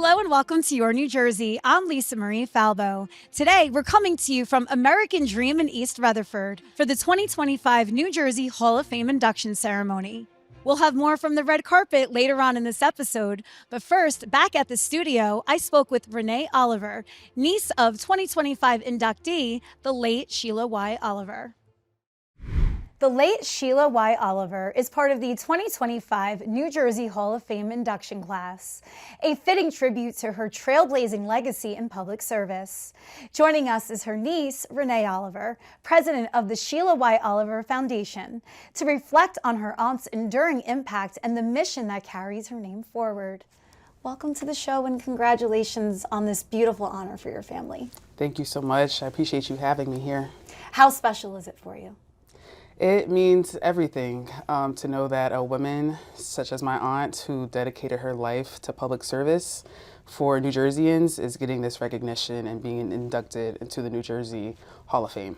Hello and welcome to Your New Jersey. I'm Lisa Marie Falbo. Today, we're coming to you from American Dream in East Rutherford for the 2025 New Jersey Hall of Fame induction ceremony. We'll have more from the red carpet later on in this episode, but first, back at the studio, I spoke with Renee Oliver, niece of 2025 inductee, the late Sheila Y. Oliver. The late Sheila Y. Oliver is part of the 2025 New Jersey Hall of Fame induction class, a fitting tribute to her trailblazing legacy in public service. Joining us is her niece, Renee Oliver, president of the Sheila Y. Oliver Foundation, to reflect on her aunt's enduring impact and the mission that carries her name forward. Welcome to the show and congratulations on this beautiful honor for your family. Thank you so much. I appreciate you having me here. How special is it for you? It means everything to know that a woman such as my aunt, who dedicated her life to public service for New Jerseyans, is getting this recognition and being inducted into the New Jersey Hall of Fame.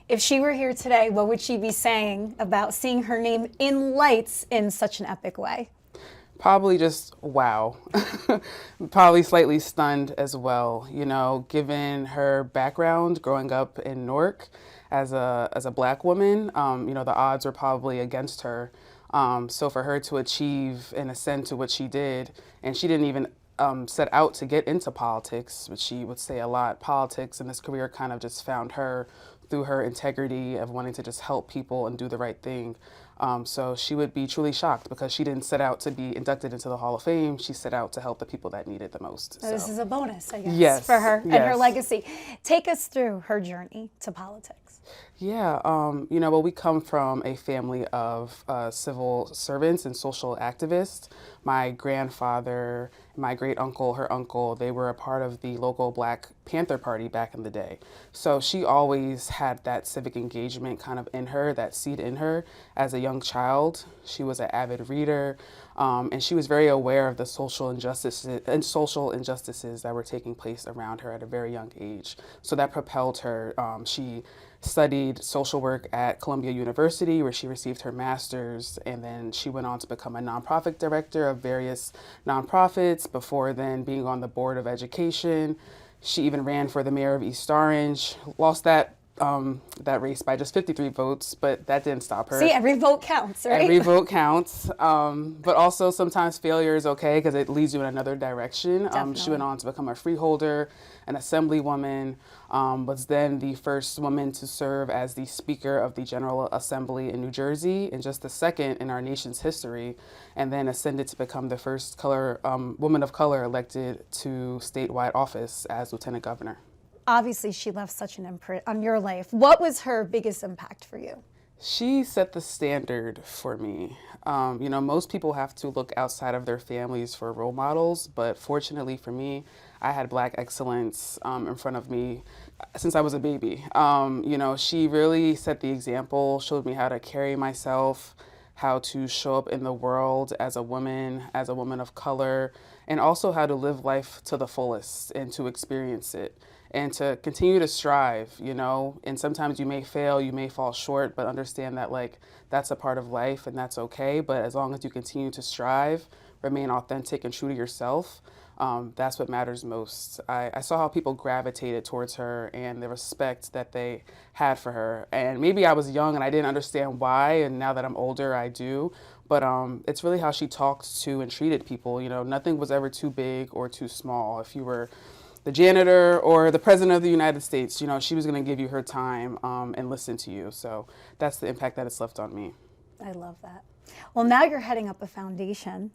If she were here today, what would she be saying about seeing her name in lights in such an epic way? Probably just wow. Probably slightly stunned as well, you know, given her background growing up in Newark as a black woman, you know, the odds were probably against her. So for her to achieve and ascend to what she did, and she didn't even set out to get into politics, which she would say a lot. Politics in this career kind of just found her through her integrity of wanting to just help people and do the right thing. So she would be truly shocked because she didn't set out to be inducted into the Hall of Fame. She set out to help the people that need it the most. So this is a bonus, I guess, yes, for her yes. and her legacy. Take us through her journey to politics. Yeah, you know, well, we come from a family of civil servants and social activists. My grandfather, my great uncle, her uncle, they were a part of the local Black Panther Party back in the day. So she always had that civic engagement kind of in her, that seed in her as a young child. She was an avid reader, and she was very aware of the social injustices that were taking place around her at a very young age. So that propelled her. She studied social work at Columbia University, where she received her master's, and then she went on to become a nonprofit director of various nonprofits before then being on the board of education. She even ran for the mayor of East Orange, lost that race by just 53 votes, but that didn't stop her. See, every vote counts, right? Every vote counts, but also sometimes failure is okay because it leads you in another direction. She went on to become a freeholder, an assemblywoman, was then the first woman to serve as the Speaker of the General Assembly in New Jersey, and just the second in our nation's history, and then ascended to become the first woman of color elected to statewide office as Lieutenant Governor. Obviously, she left such an imprint on your life. What was her biggest impact for you? She set the standard for me. You know, most people have to look outside of their families for role models, but fortunately for me, I had Black excellence in front of me since I was a baby. You know, she really set the example, showed me how to carry myself, how to show up in the world as a woman of color, and also how to live life to the fullest and to experience it. And to continue to strive, you know, and sometimes you may fail, you may fall short, but understand that like that's a part of life and that's okay. But as long as you continue to strive, remain authentic and true to yourself, that's what matters most. I saw how people gravitated towards her and the respect that they had for her. And maybe I was young and I didn't understand why, and now that I'm older, I do. But it's really how she talked to and treated people. You know, nothing was ever too big or too small. If you were the janitor or the president of the United States, you know, she was going to give you her time and listen to you. So that's the impact that it's left on me. I love that. Well, now you're heading up a foundation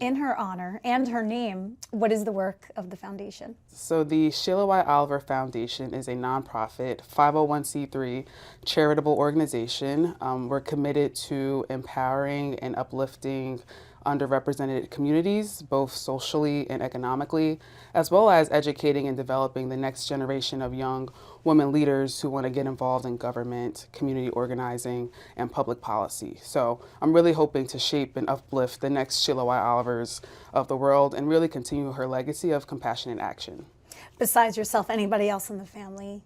in her honor and her name. What is the work of the foundation? So the Sheila Y. Oliver Foundation is a nonprofit 501c3 charitable organization. We're committed to empowering and uplifting underrepresented communities, both socially and economically, as well as educating and developing the next generation of young women leaders who want to get involved in government, community organizing, and public policy. So I'm really hoping to shape and uplift the next Sheila Y. Olivers of the world and really continue her legacy of compassionate action. Besides yourself, anybody else in the family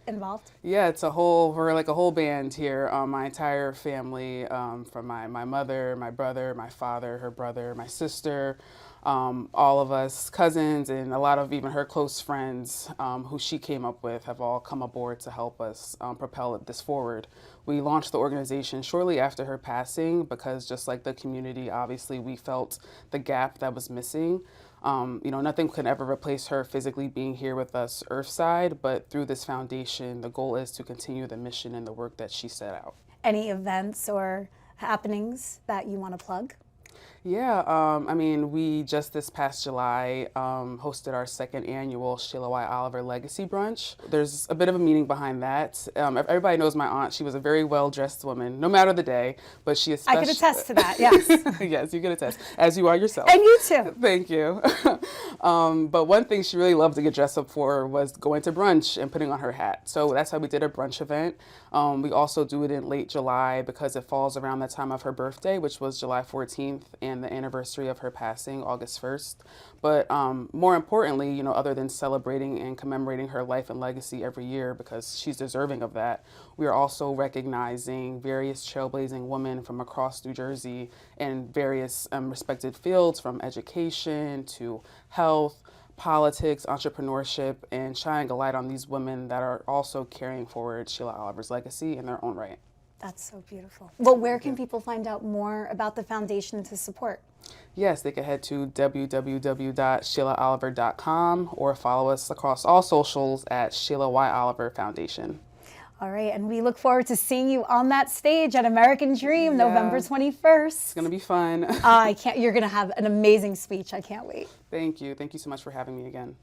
involved? Yeah, we're like a whole band here. My entire family, from my mother, my brother, my father, her brother, my sister, All of us cousins and a lot of even her close friends who she came up with have all come aboard to help us propel this forward. We launched the organization shortly after her passing because just like the community, obviously we felt the gap that was missing. Nothing can ever replace her physically being here with us Earthside, but through this foundation, the goal is to continue the mission and the work that she set out. Any events or happenings that you want to plug? Yeah, we just this past July hosted our second annual Sheila Y. Oliver Legacy Brunch. There's a bit of a meaning behind that. Everybody knows my aunt. She was a very well-dressed woman, no matter the day, but she especially... I can attest to that, yes. Yes, you can attest, as you are yourself. And you too. Thank you. But one thing she really loved to get dressed up for was going to brunch and putting on her hat. So that's why we did a brunch event. We also do it in late July because it falls around the time of her birthday, which was July 14th, and the anniversary of her passing, August 1st. But more importantly, other than celebrating and commemorating her life and legacy every year because she's deserving of that, we are also recognizing various trailblazing women from across New Jersey in various respected fields, from education to health, politics, entrepreneurship, and shining a light on these women that are also carrying forward Sheila Oliver's legacy in their own right. That's so beautiful. Well, where can people find out more about the foundation to support? Yes, they can head to www.SheilaOliver.com or follow us across all socials at Sheila Y. Oliver Foundation. All right, and we look forward to seeing you on that stage at American Dream, November 21st. It's going to be fun. You're going to have an amazing speech. I can't wait. Thank you. Thank you so much for having me again.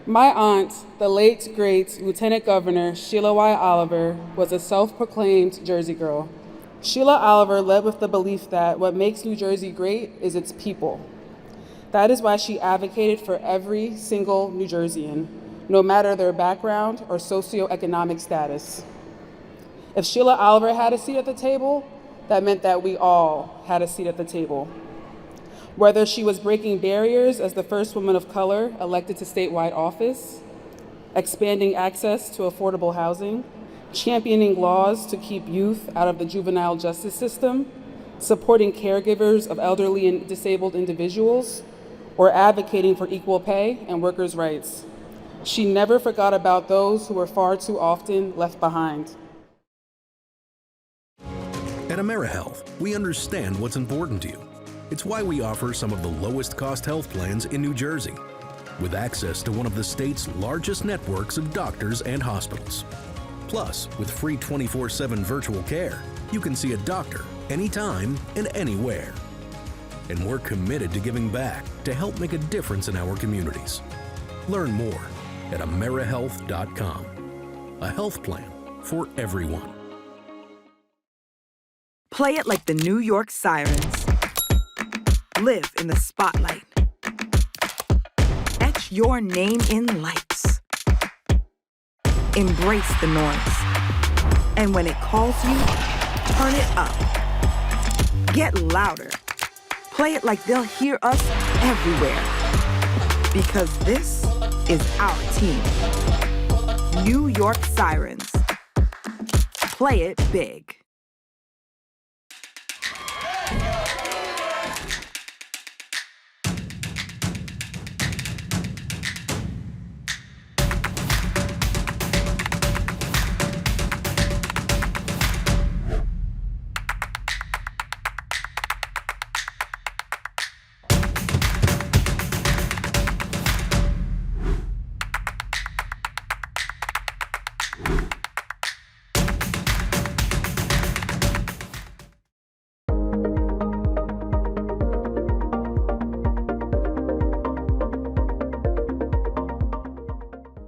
My aunt, the late, great Lieutenant Governor Sheila Y. Oliver, was a self-proclaimed Jersey girl. Sheila Oliver led with the belief that what makes New Jersey great is its people. That is why she advocated for every single New Jerseyan, no matter their background or socioeconomic status. If Sheila Oliver had a seat at the table, that meant that we all had a seat at the table. Whether she was breaking barriers as the first woman of color elected to statewide office, expanding access to affordable housing, championing laws to keep youth out of the juvenile justice system, supporting caregivers of elderly and disabled individuals, or advocating for equal pay and workers' rights. She never forgot about those who were far too often left behind. At AmeriHealth, we understand what's important to you. It's why we offer some of the lowest cost health plans in New Jersey, with access to one of the state's largest networks of doctors and hospitals. Plus, with free 24/7 virtual care, you can see a doctor anytime and anywhere. And we're committed to giving back to help make a difference in our communities. Learn more at AmeriHealth.com. A health plan for everyone. Play it like the New York Sirens. Live in the spotlight. Etch your name in lights. Embrace the noise. And when it calls you, turn it up. Get louder. Play it like they'll hear us everywhere. Because this is our team. New York Sirens. Play it big.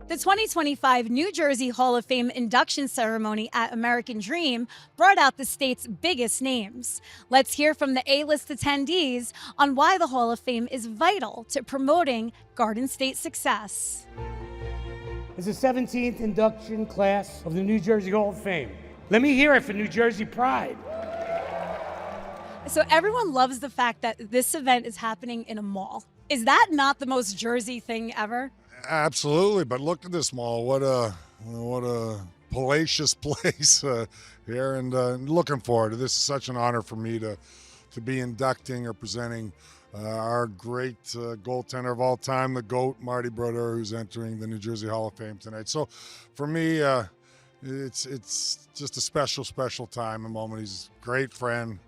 The 2025 New Jersey Hall of Fame induction ceremony at American Dream brought out the state's biggest names. Let's hear from the A-list attendees on why the Hall of Fame is vital to promoting Garden State success. It's the 17th induction class of the New Jersey Hall of Fame. Let me hear it for New Jersey pride. So everyone loves the fact that this event is happening in a mall. Is that not the most Jersey thing ever? Absolutely, but look at this mall. What a palatial place here, and looking forward to this. Is such an honor for me to be inducting or presenting our great goaltender of all time, the GOAT, Marty Brodeur, who's entering the New Jersey Hall of Fame tonight. So for me, it's just a special time, a moment. He's a great friend,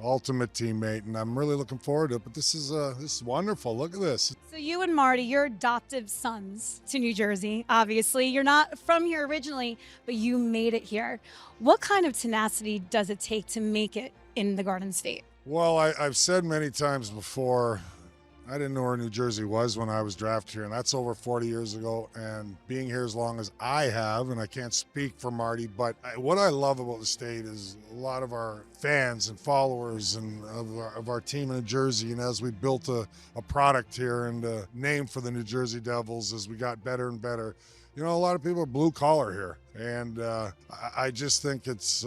ultimate teammate, and I'm really looking forward to it. But this is wonderful. Look at this. So you and Marty, you're adoptive sons to New Jersey. Obviously, you're not from here originally, but you made it here. What kind of tenacity does it take to make it in the Garden State? Well, I've said many times before, I didn't know where New Jersey was when I was drafted here, and that's over 40 years ago. And being here as long as I have, and I can't speak for Marty, but what I love about the state is a lot of our fans and followers and of our team in New Jersey. And as we built a product here and a name for the New Jersey Devils, as we got better and better, you know, a lot of people are blue collar here, and I just think it's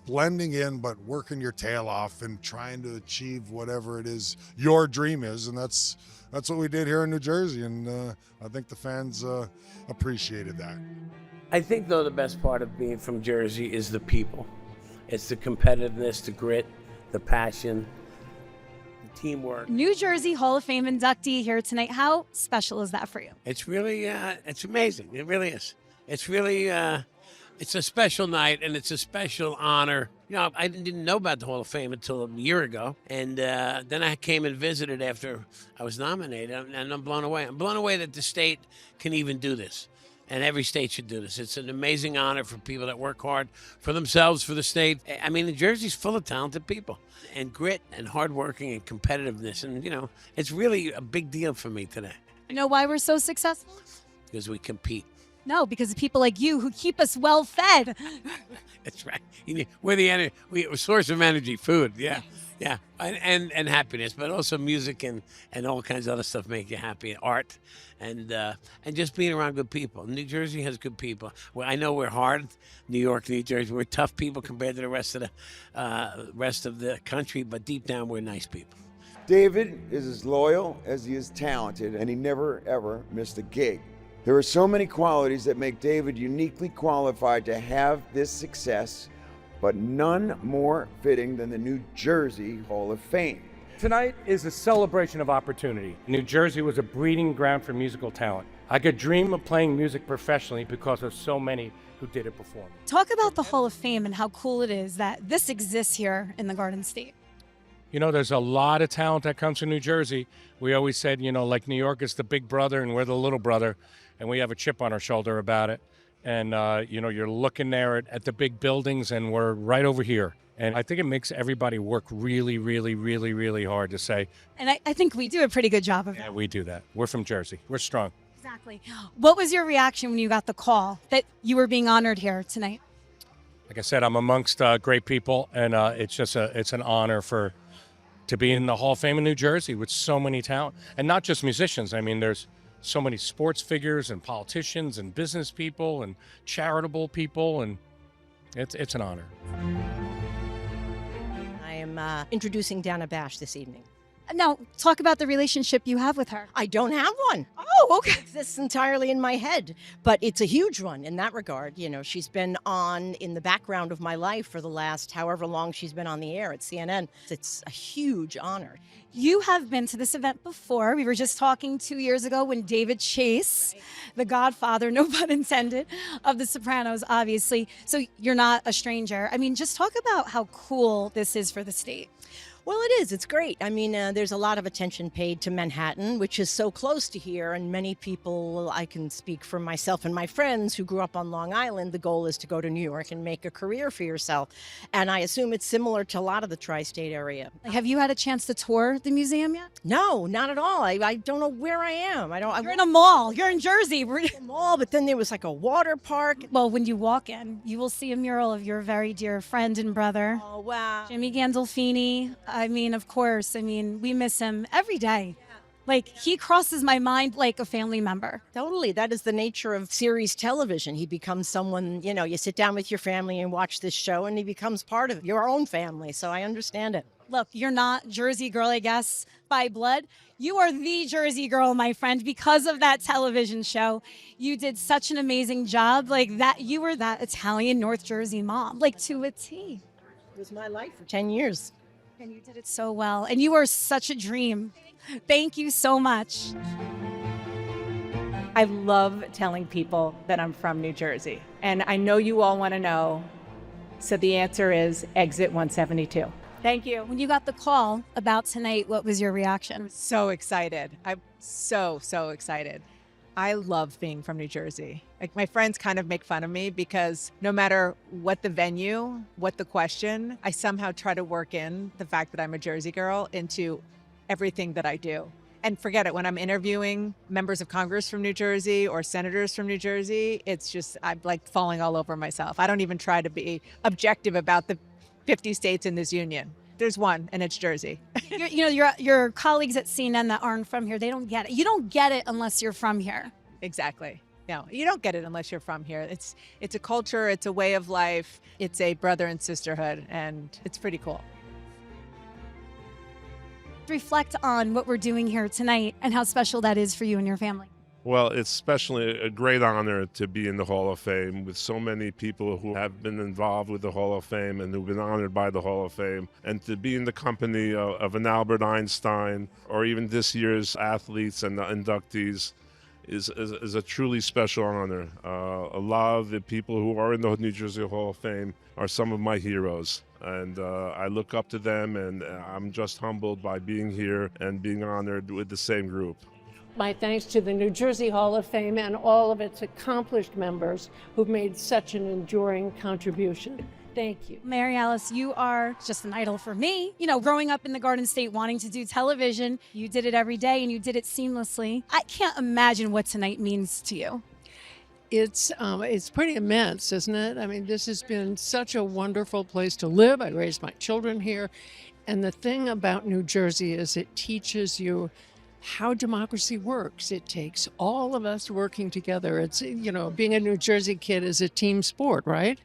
blending in, but working your tail off and trying to achieve whatever it is your dream is, and that's what we did here in New Jersey, and I think the fans appreciated that. I think, though, the best part of being from Jersey is the people. It's the competitiveness, the grit, the passion, the teamwork. New Jersey Hall of Fame inductee here tonight. How special is that for you? It's really, it's amazing. It really is. It's really, it's a special night, and it's a special honor. You know, I didn't know about the Hall of Fame until a year ago, and then I came and visited after I was nominated, and I'm blown away. I'm blown away that the state can even do this, and every state should do this. It's an amazing honor for people that work hard for themselves, for the state. I mean, New Jersey's full of talented people, and grit, and hardworking, and competitiveness, and, you know, it's really a big deal for me today. You know why we're so successful? Because we compete. No, because of people like you who keep us well fed. That's right. We're the we're a source of energy, food. Yeah, yeah, and happiness, but also music and all kinds of other stuff make you happy. Art, and just being around good people. New Jersey has good people. Well, I know we're hard. New York, New Jersey, we're tough people compared to the rest of the country, but deep down we're nice people. David is as loyal as he is talented, and he never ever missed a gig. There are so many qualities that make David uniquely qualified to have this success, but none more fitting than the New Jersey Hall of Fame. Tonight is a celebration of opportunity. New Jersey was a breeding ground for musical talent. I could dream of playing music professionally because of so many who did it before me. Talk about the Hall of Fame and how cool it is that this exists here in the Garden State. You know, there's a lot of talent that comes from New Jersey. We always said, you know, like New York is the big brother and we're the little brother, and we have a chip on our shoulder about it. And, you know, you're looking there at the big buildings, and we're right over here. And I think it makes everybody work really, really, really, really hard to say. And I think we do a pretty good job of that. Yeah, we do that. We're from Jersey. We're strong. Exactly. What was your reaction when you got the call that you were being honored here tonight? Like I said, I'm amongst great people, and it's an honor to be in the Hall of Fame in New Jersey with so many talent, and not just musicians. I mean, there's so many sports figures and politicians and business people and charitable people, and it's an honor. I am introducing Dana Bash this evening. Now, talk about the relationship you have with her. I don't have one. Oh, okay. It exists entirely in my head, but it's a huge one in that regard. You know, she's been on in the background of my life for the last however long she's been on the air at CNN. It's a huge honor. You have been to this event before. We were just talking 2 years ago when David Chase, the godfather, no pun intended, of The Sopranos, obviously. So you're not a stranger. I mean, just talk about how cool this is for the state. Well, it is. It's great. I mean, there's a lot of attention paid to Manhattan, which is so close to here. And many people, I can speak for myself and my friends who grew up on Long Island, the goal is to go to New York and make a career for yourself. And I assume it's similar to a lot of the tri-state area. Have you had a chance to tour the museum yet? No, not at all. I don't know where I am. You're in a mall. You're in Jersey. We're in a mall, but then there was like a water park. Well, when you walk in, you will see a mural of your very dear friend and brother. Oh, wow. Jimmy Gandolfini. I mean, of course. I mean, we miss him every day. Like, he crosses my mind like a family member. Totally. That is the nature of series television. He becomes someone, you know, you sit down with your family and watch this show, and he becomes part of your own family. So I understand it. Look, you're not Jersey girl, I guess, by blood. You are the Jersey girl, my friend, because of that television show. You did such an amazing job. Like, that, you were that Italian North Jersey mom, like, to a T. It was my life for 10 years. And you did it so well. And you are such a dream. Thank you so much. I love telling people that I'm from New Jersey. And I know you all want to know. So the answer is exit 172. Thank you. When you got the call about tonight, what was your reaction? So excited. I'm so excited. I love being from New Jersey. Like, my friends kind of make fun of me because no matter what the venue, what the question, I somehow try to work in the fact that I'm a Jersey girl into everything that I do. And forget it, when I'm interviewing members of Congress from New Jersey or senators from New Jersey, it's just, I'm like falling all over myself. I don't even try to be objective about the 50 states in this union. There's one, and it's Jersey. Your colleagues at CNN that aren't from here, they don't get it. You don't get it unless you're from here. Exactly. No, you don't get it unless you're from here. It's a culture, it's a way of life, it's a brother and sisterhood, and it's pretty cool. Reflect on what we're doing here tonight and how special that is for you and your family. Well, it's especially a great honor to be in the Hall of Fame with so many people who have been involved with the Hall of Fame and who've been honored by the Hall of Fame. And to be in the company of an Albert Einstein or even this year's athletes and the inductees is a truly special honor. A lot of the people who are in the New Jersey Hall of Fame are some of my heroes. And I look up to them, and I'm just humbled by being here and being honored with the same group. My thanks to the New Jersey Hall of Fame and all of its accomplished members who've made such an enduring contribution. Thank you. Mary Alice, you are just an idol for me. You know, growing up in the Garden State, wanting to do television, you did it every day and you did it seamlessly. I can't imagine what tonight means to you. It's pretty immense, isn't it? I mean, this has been such a wonderful place to live. I raised my children here. And the thing about New Jersey is it teaches you how democracy works. It takes all of us working together. It's, being a New Jersey kid is a team sport, right?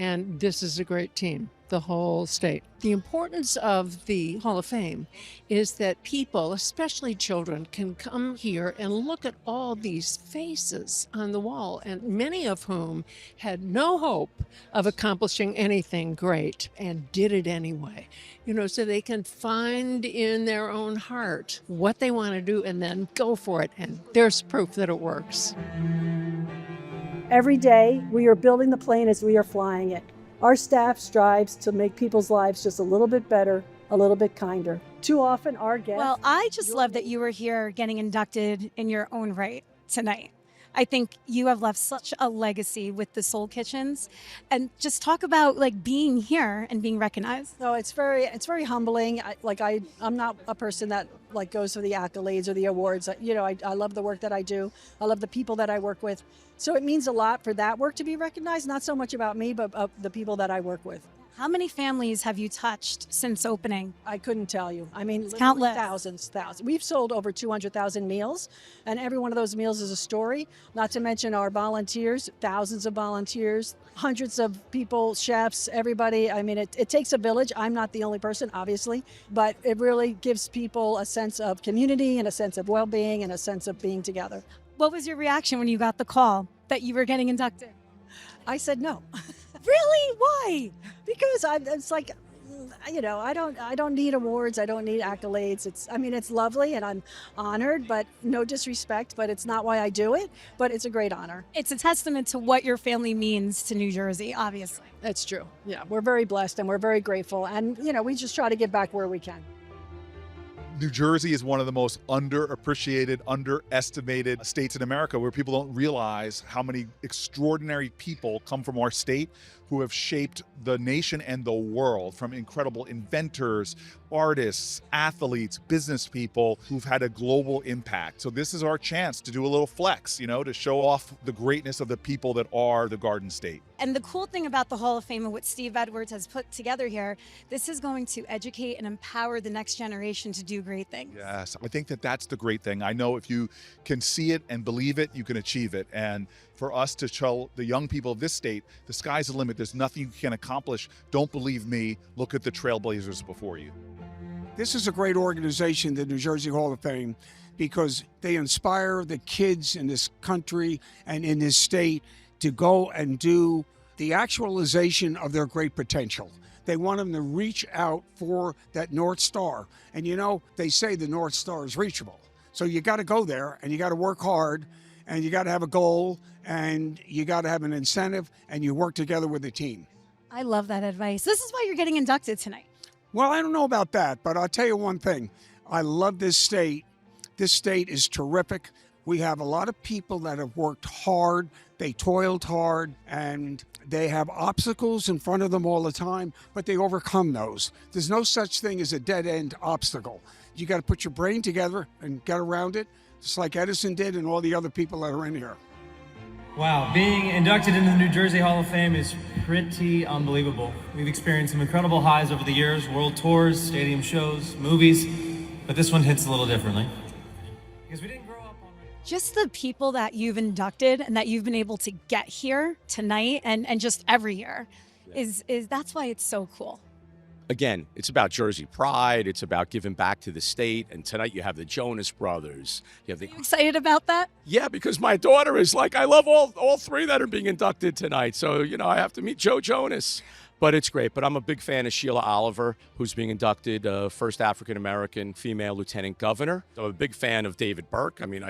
And this is a great team, the whole state. The importance of the Hall of Fame is that people, especially children, can come here and look at all these faces on the wall, and many of whom had no hope of accomplishing anything great and did it anyway. So they can find in their own heart what they want to do and then go for it. And there's proof that it works. Every day, we are building the plane as we are flying it. Our staff strives to make people's lives just a little bit better, a little bit kinder. Too often, our guests... Well, I just love that you were here getting inducted in your own right tonight. I think you have left such a legacy with the Soul Kitchens, and just talk about being here and being recognized. No, it's very humbling. I'm not a person that goes for the accolades or the awards. I love the work that I do. I love the people that I work with. So it means a lot for that work to be recognized. Not so much about me, but the people that I work with. How many families have you touched since opening? I couldn't tell you. I mean, countless. Thousands. We've sold over 200,000 meals, and every one of those meals is a story, not to mention our volunteers, thousands of volunteers, hundreds of people, chefs, everybody. I mean, it takes a village. I'm not the only person, obviously, but it really gives people a sense of community and a sense of well-being and a sense of being together. What was your reaction when you got the call that you were getting inducted? I said no. Really? Why? Because I don't need awards. I don't need accolades. It's lovely and I'm honored, but no disrespect, but it's not why I do it, but it's a great honor. It's a testament to what your family means to New Jersey, obviously. That's true. Yeah, we're very blessed and we're very grateful. And, we just try to give back where we can. New Jersey is one of the most underappreciated, underestimated states in America, where people don't realize how many extraordinary people come from our state who have shaped the nation and the world, from incredible inventors, artists, athletes, business people who've had a global impact. So this is our chance to do a little flex, to show off the greatness of the people that are the Garden State. And the cool thing about the Hall of Fame and what Steve Edwards has put together here, this is going to educate and empower the next generation to do great things. Yes, I think that that's the great thing. I know if you can see it and believe it, you can achieve it. And for us to show the young people of this state, the sky's the limit. There's nothing you can accomplish. Don't believe me. Look at the trailblazers before you. This is a great organization, the New Jersey Hall of Fame, because they inspire the kids in this country and in this state to go and do the actualization of their great potential. They want them to reach out for that North Star. And you know, they say the North Star is reachable. So you got to go there, and you got to work hard, and you got to have a goal, and you got to have an incentive, and you work together with a team. I love that advice. This is why you're getting inducted tonight. Well, I don't know about that, but I'll tell you one thing. I love this state. This state is terrific. We have a lot of people that have worked hard. They toiled hard, and they have obstacles in front of them all the time, but they overcome those. There's no such thing as a dead-end obstacle. You got to put your brain together and get around it, just like Edison did and all the other people that are in here. Wow, being inducted into the New Jersey Hall of Fame is pretty unbelievable. We've experienced some incredible highs over the years, world tours, stadium shows, movies, but this one hits a little differently. Because we didn't grow up on... Just the people that you've inducted and that you've been able to get here tonight and just every year is that's why it's so cool. Again, it's about Jersey pride. It's about giving back to the state. And tonight you have the Jonas Brothers. You have the... Are you excited about that? Yeah, because my daughter is like, I love all three that are being inducted tonight. So, you know, I have to meet Joe Jonas. But it's great. But I'm a big fan of Sheila Oliver, who's being inducted, first African-American female lieutenant governor. I'm a big fan of David Burke. I mean,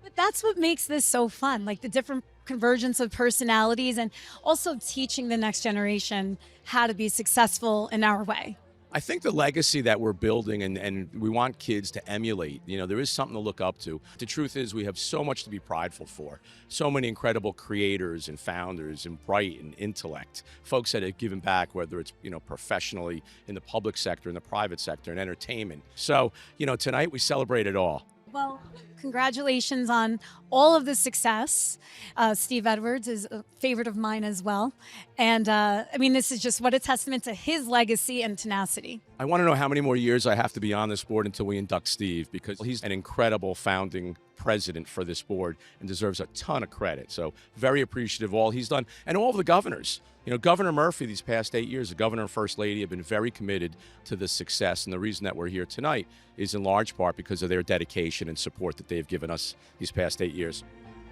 But that's what makes this so fun, like the different convergence of personalities and also teaching the next generation how to be successful in our way. I think the legacy that we're building and we want kids to emulate, you know, there is something to look up to. The truth is we have so much to be prideful for. So many incredible creators and founders and bright and intellect, folks that have given back, whether it's, you know, professionally in the public sector, in the private sector, in entertainment. So, you know, tonight we celebrate it all. Well, congratulations on all of the success. Steve Edwards is a favorite of mine as well. And I mean, this is just what a testament to his legacy and tenacity. I want to know how many more years I have to be on this board until we induct Steve, because he's an incredible founding president for this board and deserves a ton of credit. So very appreciative of all he's done. And all of the governors. You know, Governor Murphy these past 8 years, the governor and first lady have been very committed to this success. And the reason that we're here tonight is in large part because of their dedication and support that they've given us these past 8 years.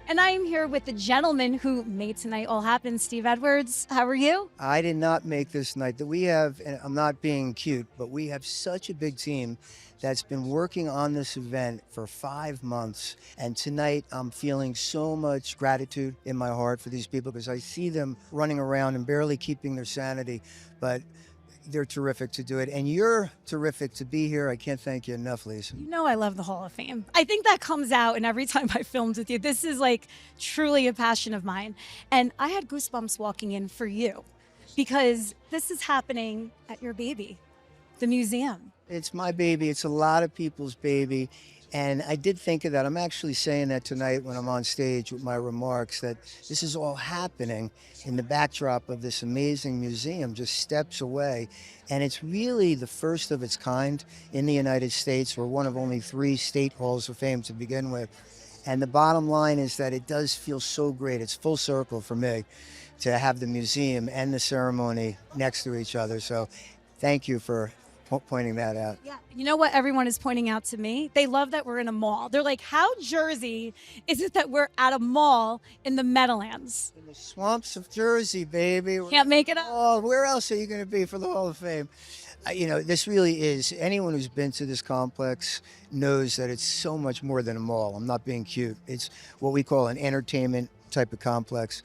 And I am here with the gentleman who made tonight all happen, Steve Edwards. How are you? I did not make this night. That we have, and I'm not being cute, but we have such a big team that's been working on this event for 5 months. And tonight I'm feeling so much gratitude in my heart for these people because I see them running around and barely keeping their sanity, but they're terrific to do it. And you're terrific to be here. I can't thank you enough, Lisa. You know I love the Hall of Fame. I think that comes out in every time I filmed with you. This is like truly a passion of mine. And I had goosebumps walking in for you because this is happening at your baby, the museum. It's my baby. It's a lot of people's baby. And I did think of that. I'm actually saying that tonight when I'm on stage with my remarks, that this is all happening in the backdrop of this amazing museum, just steps away. And it's really the first of its kind in the United States. We're one of only 3 state halls of fame to begin with. And the bottom line is that it does feel so great. It's full circle for me to have the museum and the ceremony next to each other. So thank you for pointing that out. Yeah, you know what everyone is pointing out to me? They love that we're in a mall. They're like, how Jersey is it that we're at a mall in the Meadowlands? In the swamps of Jersey, baby. Can't make it up. Oh, where else are you going to be for the Hall of Fame? You know, this really is, anyone who's been to this complex knows that it's so much more than a mall. I'm not being cute. It's what we call an entertainment type of complex.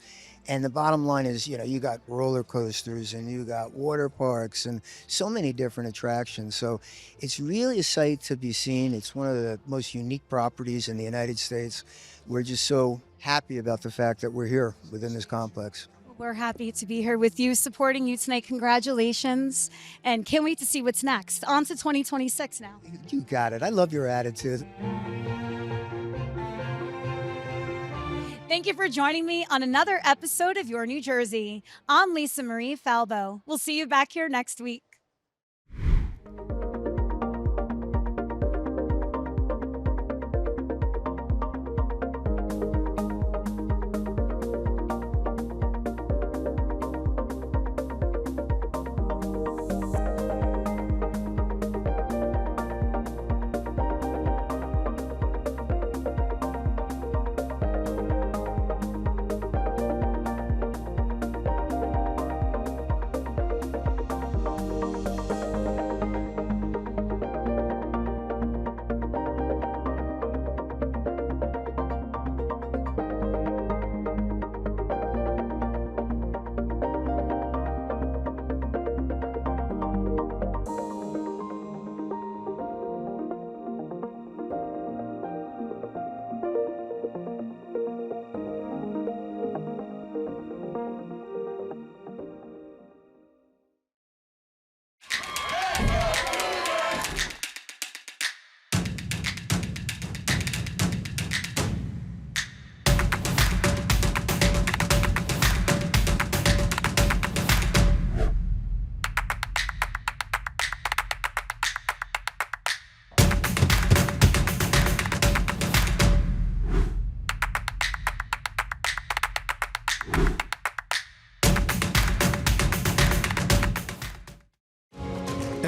And the bottom line is, you know, you got roller coasters and you got water parks and so many different attractions. So it's really a sight to be seen. It's one of the most unique properties in the United States. We're just so happy about the fact that we're here within this complex. We're happy to be here with you, supporting you tonight. Congratulations. And can't wait to see what's next. On to 2026 now. You got it. I love your attitude. Thank you for joining me on another episode of Your New Jersey. I'm Lisa Marie Falbo. We'll see you back here next week.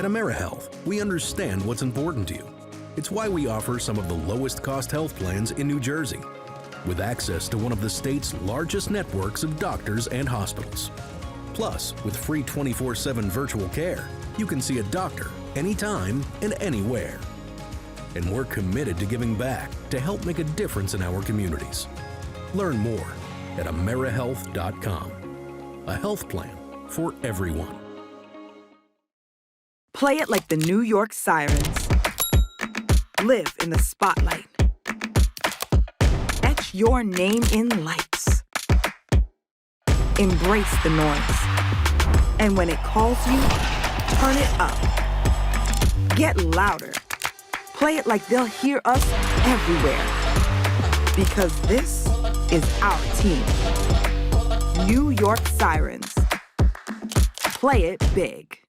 At AmeriHealth, we understand what's important to you. It's why we offer some of the lowest cost health plans in New Jersey, with access to one of the state's largest networks of doctors and hospitals. Plus, with free 24/7 virtual care, you can see a doctor anytime and anywhere. And we're committed to giving back to help make a difference in our communities. Learn more at AmeriHealth.com. A health plan for everyone. Play it like the New York Sirens. Live in the spotlight. Etch your name in lights. Embrace the noise. And when it calls you, turn it up. Get louder. Play it like they'll hear us everywhere. Because this is our team. New York Sirens. Play it big.